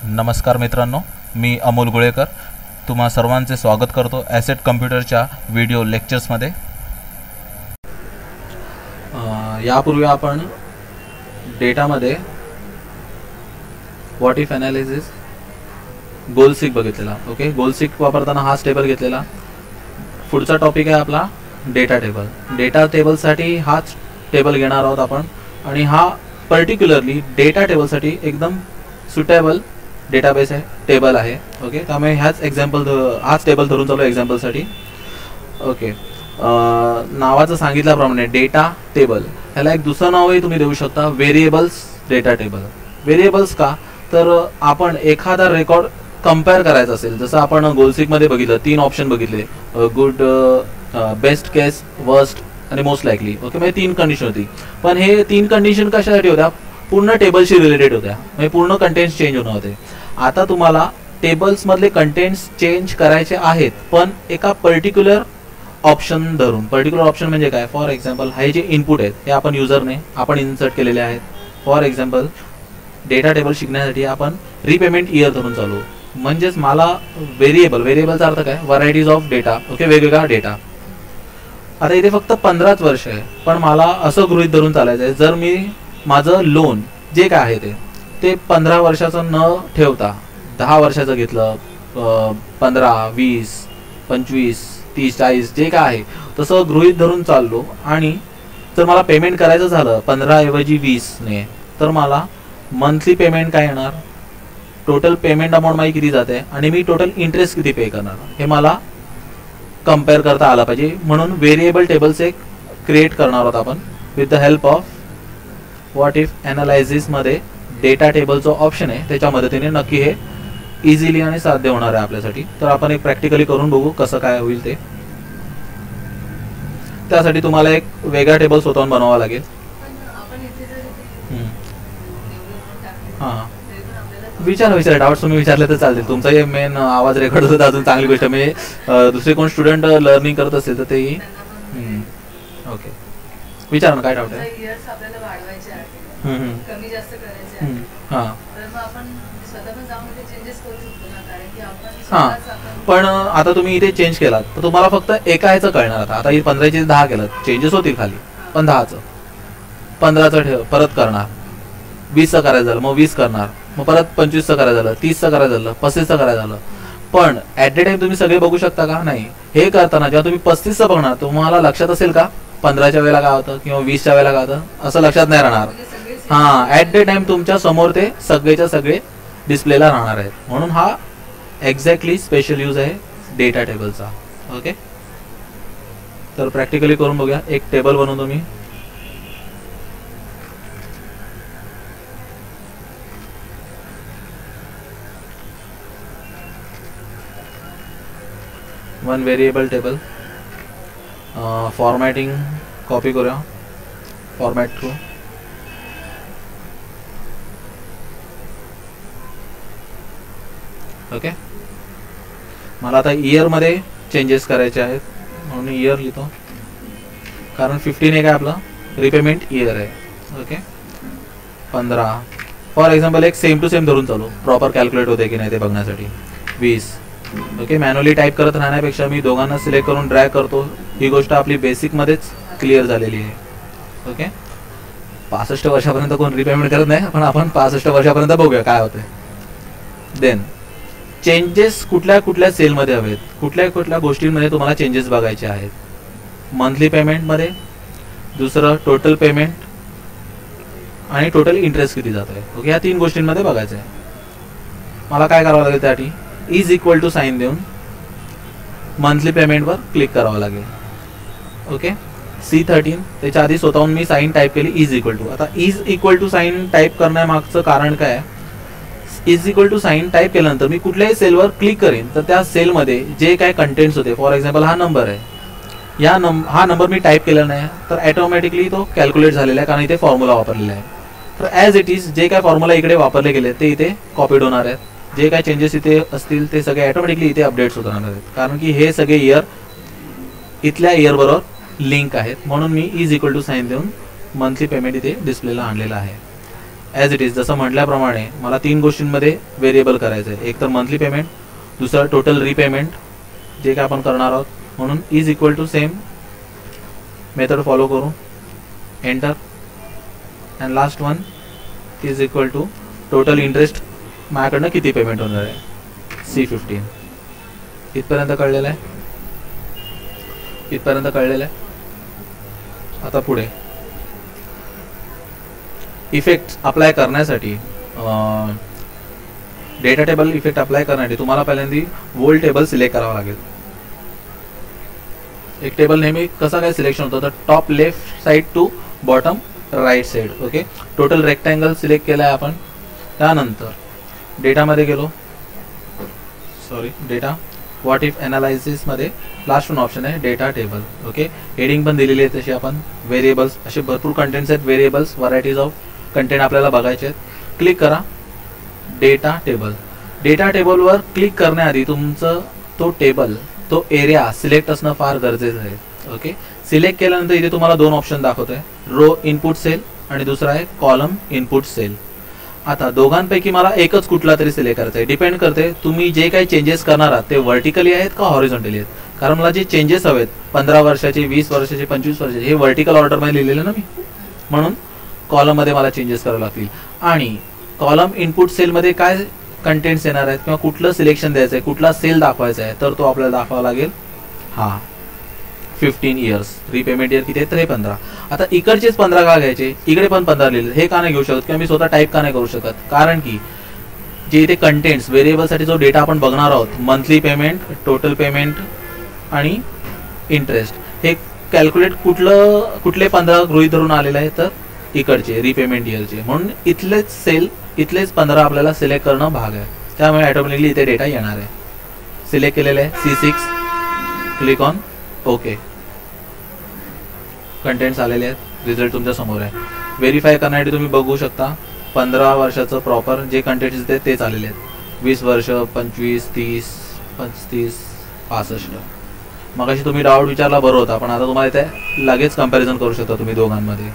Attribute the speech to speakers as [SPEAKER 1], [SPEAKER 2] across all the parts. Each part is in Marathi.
[SPEAKER 1] नमस्कार मित्रांनो, मी अमोल गुळेकर तुम्हा सर्वांचे स्वागत करतो ॲसेट कम्प्युटरच्या व्हिडिओ लेक्चर्समध्ये। यापूर्वी आपण डेटामध्ये what if analysis goal sick बघितलेला। ओके, गोल सीक वापरताना हाच टेबल घेतलेला। पुढचा टॉपिक आहे आपला डेटा टेबल। डेटा टेबलसाठी हाच टेबल घेणार आहोत आपण, आणि हा पर्टिक्युलरली डेटा टेबलसाठी एकदम सुटेबल डेटाबेस आहे, टेबल आहे। ओके, त्यामुळे हाच टेबल धरून चालू एक्झाम्पलसाठी। ओके, नावाचं सांगितल्याप्रमाणे डेटा टेबल, ह्याला एक दुसरं नावही तुम्ही देऊ शकता, व्हेरिएबल्स डेटा टेबल। व्हेरिएबल्स का, तर आपण एखादा रेकॉर्ड कंपेअर करायचा असेल, जसं आपण गोलसीकमध्ये बघितलं, 3 ऑप्शन बघितले, गुड, बेस्ट केस, वर्स्ट आणि मोस्ट लाईकली। ओके, म्हणजे 3 कंडिशन होती, पण हे 3 कंडिशन कशासाठी होत्या? पूर्ण टेबलशी रिलेटेड होत्या, म्हणजे पूर्ण कंटेंट्स चेंज होणार होते। आता तुम्हाला टेबल्स मधले कंटेंट्स चेंज करायचे आहेत, पण एका पर्टिक्युलर ऑप्शन धरून। पर्टिक्युलर ऑप्शन म्हणजे काय? फॉर एक्झाम्पल, हे जे इनपुट आहेत हे आपण युजरने इन्सर्ट केलेले आहेत। फॉर एक्झाम्पल, डेटा टेबल शिकण्यासाठी आपण रिपेमेंट इयर धरून चालू, म्हणजेच मला व्हेरिएबलचा अर्थ काय? Varieties of data. ओके, वेगवेगळा डेटा। आता इथे फक्त 15च वर्ष आहे, पण मला असं गृहीत धरून चालायचं आहे, जर मी माझं लोन जे काय आहे ते 15 वर्षाचं न ठेवता 10 वर्षाचं घेतलं, 15, 20, 25, 30, 40 जे काय आहे तसं गृहीत धरून चाललो, आणि जर मला पेमेंट करायचं झालं 15 ऐवजी 20 ने, तर मला मंथली पेमेंट काय येणार? टोटल पेमेंट अमाऊंट माझी किती जाते आणि मी टोटल इंटरेस्ट किती पे करणार, हे मला कंपेअर करता आलं पाहिजे। म्हणून व्हेरिएबल टेबल्स एक क्रिएट करणार आहोत आपण with the help of what if analysis मध्ये डेटा टेबलचं ऑप्शन आहे, त्याच्या मदतीने नक्की हे इझिली आणि साध्य होणार आहे आपल्यासाठी। तर आपण एक प्रॅक्टिकली करून बघू कसं काय होईल ते। त्यासाठी तुम्हाला एक वेगळा टेबल स्वतःहून बनवावा लागेल। हां, विचार डाऊट्स तुम्ही विचारले तर चालतील। तुमचा हे मेन आवाज रेकॉर्ड होता, अजून चांगली गोष्ट। म्हणजे दुसरे कोण स्टुडंट लर्निंग करत असेल तर तेही ओके, विचारा ना, काय डाऊट आहे?
[SPEAKER 2] कमी जास्त करायचे आहे,
[SPEAKER 1] हां
[SPEAKER 2] तर मग आपण स्वतः पण जाऊन ते चेंजेस करू शकतो ना, कारण की आपण
[SPEAKER 1] हां। पण आता तुम्ही इथे चेंज केलात तर तुम्हाला फक्त एका ह्याचं कळणार। आता ही 15ची 10 केलं, चेंजेस होतील खाली, पण 10चं 15चं ठेव, परत करणार, 20चं करायचं झालं मग 20 करणार, मग परत 25चं करायचं झालं, 30चं करायचं झालं, 35चं करायचं झालं। पण ॲट द टाइम तुम्ही सगळे बघू शकता का? नाही। हे करताना जेव्हा तुम्ही 35चं बघणार, तुम्हाला लक्षात असेल का 15च्या वेळेला काय होतं किंवा 20च्या वेळेला काय होतं, असं लक्षात नाही राहणार। हां, ॲट द टाइम तुमच्या समोर ते सगळेच्या सगळे डिस्प्लेला राहणार आहेत, म्हणून हा एक्झॅक्टली स्पेशल यूज आहे डेटा टेबलचा। ओके, तर प्रॅक्टिकली करून बघूया। एक टेबल बनवून तुम्ही one variable table, formatting copy करूया, फॉर्मॅट थ्रू। ओके, मला आता इयर मध्ये चेंजेस करायचे आहेत, म्हणून इयर लिहितो, कारण 15 हे काय आपलं रिपेमेंट इयर आहे। ओके, 15 फॉर एक्झाम्पल, एक सेम टू सेम धरून चालू, प्रॉपर कॅल्क्युलेट होते की नाही ते बघण्यासाठी। 20 ओके, मॅन्युअली टाईप करत राहण्यापेक्षा मी दोघांना सिलेक्ट करून ड्रॅग करतो, ही गोष्ट आपली बेसिकमध्येच क्लिअर झालेली आहे। ओके, 65 वर्षापर्यंत कोण रिपेमेंट करत नाही, पण आपण 65 वर्षापर्यंत बघूया काय होते। देन चेंजेस कुठल्या कुठल्या सेलमध्ये हवेत, कुठल्या कुठल्या गोष्टींमध्ये तुम्हाला चेंजेस बघायचे आहेत? मंथली पेमेंटमध्ये, दुसरं टोटल पेमेंट, आणि टोटल इंटरेस्ट किती जात आहे। ओके, या 3 गोष्टींमध्ये बघायचं आहे। मला काय करावं लागेल? त्यासाठी इज इक्वल टू साईन देऊन मंथली पेमेंटवर क्लिक करावं लागेल। ओके, C13, त्याच्या आधी स्वतःहून मी साईन टाईप केली, इज इक्वल टू। आता is equal to sign type करण्यामागचं कारण काय आहे? Is equal to sign type केल्यानंतर मी कुठल्याही सेलवर क्लिक करेन तर त्या सेलमध्ये जे काय कंटेंट्स होते, फॉर एक्झाम्पल हा नंबर आहे, हा नंबर मी टाईप केला नाही तर ॲटोमॅटिकली तो कॅल्क्युलेट झालेला आहे, कारण इथे फॉर्म्युला वापरलेला आहे। तर ॲज इट इज जे काय फॉर्म्युला इकडे वापरले गेले ते इथे कॉपीड होणार आहेत, जे काय चेंजेस इथे असतील ते सगळे ॲटोमॅटिकली इथे अपडेट्स होत राहणार आहेत, कारण की हे सगळे इयर इथल्या इयर बरोबर लिंक आहेत। म्हणून मी इज इक्वल टू साईन देऊन मंथली पेमेंट इथे डिस्प्लेला आणलेला आहे। ॲज इट इज जसं म्हटल्याप्रमाणे मला 3 गोष्टींमध्ये व्हेरिएबल करायचं आहे. एक तर मंथली पेमेंट, दुसरं टोटल रिपेमेंट जे काय आपण करणार आहोत, म्हणून is equal to same method follow करू, enter, and last one is equal to total interest माझ्याकडनं किती पेमेंट होणार आहे, C15. इथपर्यंत कळलेलं आहे, इथपर्यंत कळलेलं आहे. आता पुढे इफेक्ट अप्लाय करण्यासाठी, डेटा टेबल इफेक्ट अप्लाय करण्यासाठी तुम्हाला पहिल्यांदा वोल टेबल सिलेक्ट करावं लागेल. एक टेबल नेहमी कसा काय सिलेक्शन होतं, तर top left side to bottom right side. Okay, total rectangle select केला आहे आपण. त्यानंतर डेटामध्ये गेलो, सॉरी डेटा व्हॉट इफ ॲनालायसिसमध्ये लास्ट वन ऑप्शन आहे डेटा टेबल. ओके, हेडिंग पण दिलेली आहे तशी. आपण व्हेरिएबल्स, असे भरपूर कंटेंट्स आहेत, व्हेरिएबल्स, व्हरायटीज ऑफ कंटेंट आपल्याला बघायचे आहेत. क्लिक करा डेटा टेबल. डेटा टेबलवर क्लिक करण्याआधी तुमचं तो टेबल, तो एरिया सिलेक्ट असणं फार गरजेचं आहे. ओके, सिलेक्ट केल्यानंतर इथे तुम्हाला 2 ऑप्शन दाखवत आहे, रो इनपुट सेल आणि दुसरा आहे कॉलम इनपुट सेल. आता दोघांपैकी मला एकच कुठला तरी सिलेक्ट करायचा आहे. डिपेंड करते तुम्ही जे काही चेंजेस करणार आहात ते व्हर्टिकली आहेत का हॉरिझॉन्टली आहेत. कारण मला जे चेंजेस हवेत 15 वर्षाचे, 20 वर्षाचे, 25 वर्षाचे, हे व्हर्टिकल ऑर्डरमध्ये लिहिलेलं ना मी, म्हणून कॉलममध्ये मला चेंजेस करावे लागतील. आणि कॉलम इनपुट सेलमध्ये काय कंटेंट्स येणार आहेत किंवा कुठलं सिलेक्शन द्यायचं आहे, कुठला सेल दाखवायचा आहे, तर तो आपल्याला दाखवावा लागेल. हा 15 इयर्स, रिपेमेंट इयर किती आहे तर हे 15. आता इकडचेच 15 का घ्यायचे, इकडे पण 15 लिहिले, हे का नाही घेऊ शकत किंवा मी स्वतः टाईप का नाही करू शकत, कारण की जे इथे कंटेंट्स व्हेरिएबलसाठी जो डेटा आपण बघणार आहोत, मंथली पेमेंट, टोटल पेमेंट आणि इंटरेस्ट, हे कॅल्क्युलेट कुठले 15 गृहीत धरून आलेले आहे, तर इकडचे रिपेमेंट इयरचे. म्हणून इथलेच सेल, इथलेच 15 आपल्याला सिलेक्ट करणं भाग आहे. त्यामुळे ऑटोमॅटिकली इथे डेटा येणार आहे. सिलेक्ट केलेलं आहे C6, click on okay. Contents आलेले आहेत, रिझल्ट तुमच्या समोर आहे. व्हेरीफाय करण्यासाठी तुम्ही बघू शकता 15 वर्षाचं प्रॉपर जे कंटेंट्स आहेत तेच आलेले आहेत. 20 वर्ष, 25, 30, 35, 65. मग अशी तुम्ही डाऊट विचारला बरं होता, पण आता तुम्हाला इथे लगेच कंपॅरिझन करू शकता तुम्ही दोघांमध्ये.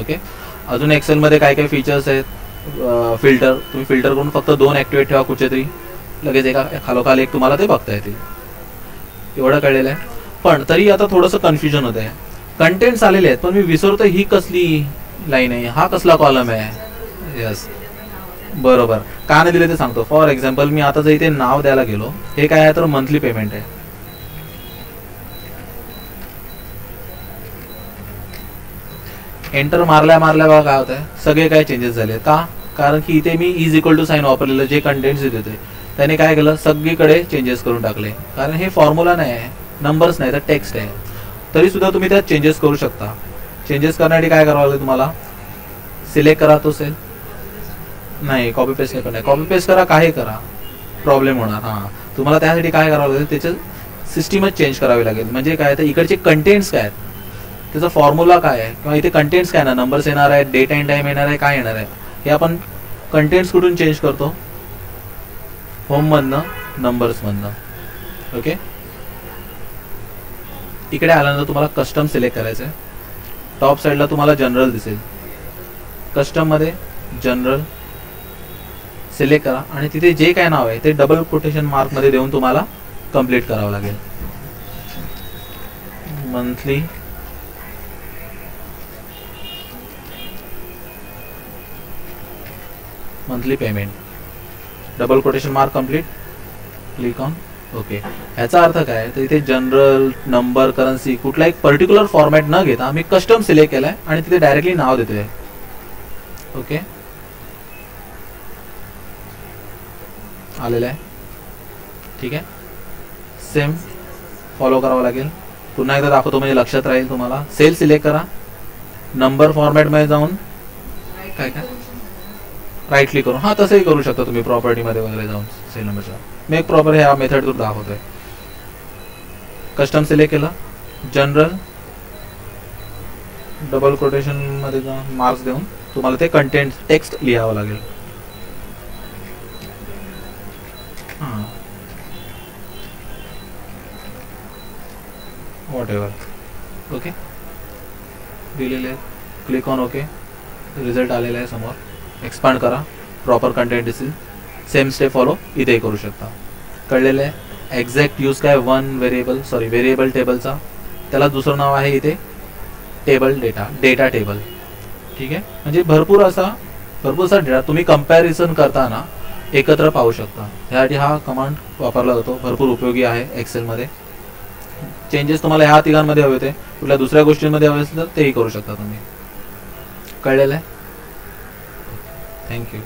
[SPEAKER 1] ओके, अजून एक्सेलमध्ये काय काय फीचर्स आहेत, फिल्टर, तुम्ही फिल्टर करून फक्त 2 ॲक्टिवेट ठेवा कुठचे तरी, लगेच एका खालोखाल एक तुम्हाला ते बघता येतील. एवढं कळलेलं आहे. पण तरी आता थोडंसं कन्फ्युजन होत आहे. कंटेंट्स आलेले आहेत पण मी विसरतो ही कसली लाईन आहे, हा कसला कॉलम आहे. यस, बरोबर, का नाही दिले ते सांगतो. फॉर एक्झाम्पल मी आता जर इथे नाव द्यायला गेलो, हे काय आहे तर मंथली पेमेंट आहे. एंटर मारल्या बघा काय होत आहे, सगळे काय चेंजेस झाले. का, कारण की इथे मी इज इक्वल टू साईन वापरलेलं, जे कंटेंट्स येत होते त्याने काय केलं, सगळीकडे चेंजेस करून टाकले. कारण हे फॉर्म्युला नाही आहे, नंबर्स नाही तर टेक्स्ट आहे. तरी सुद्धा तुम्ही त्यात चेंजेस करू शकता. चेंजेस करण्यासाठी काय करावं लागेल तुम्हाला, सिलेक्ट करा तो सेल, नाही कॉपी पेस्ट नाही, कॉपी पेस्ट करा, काही करा, प्रॉब्लेम होणार. हां, तुम्हाला त्यासाठी काय करावं लागेल, त्याचं सिस्टीमच चेंज करावी लागेल. म्हणजे काय, तर इकडचे कंटेंट्स काय आहेत, त्याचा फॉर्म्युला काय आहे, किंवा इथे कंटेंट्स काय ना, नंबर्स येणार आहेत, डेट अँड टाइम येणार आहे, काय येणार आहे, हे आपण कंटेंट्स कुठून चेंज करतो, होममधनं, नंबर्समधनं. ओके, इकडे आल्यानंतर तुम्हाला कस्टम सिलेक्ट करायचं आहे. टॉप साईडला तुम्हाला जनरल दिसेल, कस्टममध्ये जनरल सिलेक्ट करा आणि तिथे जे काय नाव आहे ते डबल कोटेशन मार्कमध्ये देऊन तुम्हाला कंप्लीट करावं लागेल. Monthly payment, double quotation mark complete, click on okay. ह्याचा अर्थ काय, तर इथे जनरल, नंबर, करन्सी कुठला एक पर्टिक्युलर फॉर्मॅट न घेता मी कस्टम सिलेक्ट केलाय आणि तिथे डायरेक्टली नाव देतोय. ओके, आलेलं आहे. ठीक आहे, सेम फॉलो करावं लागेल. पुन्हा एकदा दाखवतो म्हणजे लक्षात राहील तुम्हाला. सेल सिलेक्ट करा, नंबर फॉर्मॅटमध्ये जाऊन काय काय राईट क्लिक करून, हां तसंही करू शकता तुम्ही प्रॉपर्टीमध्ये वगैरे जाऊन सेल नंबरच्या. मी एक प्रॉपर ह्या मेथड थ्रू दाखवतोय. कस्टम सिलेक्ट केलं, जनरल, डबल कोटेशन मध्ये जाऊन मार्क्स देऊन तुम्हाला ते कंटेंट टेक्स्ट लिहावं लागेल. हां, वॉट एव्हर. ओके, दिलेले आहे, क्लिक ऑन ओके. रिझल्ट आलेला आहे समोर. एक्सपांड करा, प्रॉपर कंटेंट दिसेल. सेम स्टेप फॉलो इथेही करू शकता. कळलेलं आहे. एक्झॅक्ट यूज काय व्हेरिएबल टेबलचा, त्याला दुसरं नाव आहे इथे टेबल डेटा टेबल. ठीक आहे. म्हणजे भरपूर असा डेटा तुम्ही कंपॅरिझन करताना एकत्र पाहू शकता. ह्यासाठी हा कमांड वापरला जातो, भरपूर उपयोगी आहे एक्सेलमध्ये. चेंजेस तुम्हाला ह्या तिघांमध्ये हवे होते, कुठल्या दुसऱ्या गोष्टींमध्ये हवे असेल तर तेही करू शकता तुम्ही. कळलेलं आहे. थँक्यू.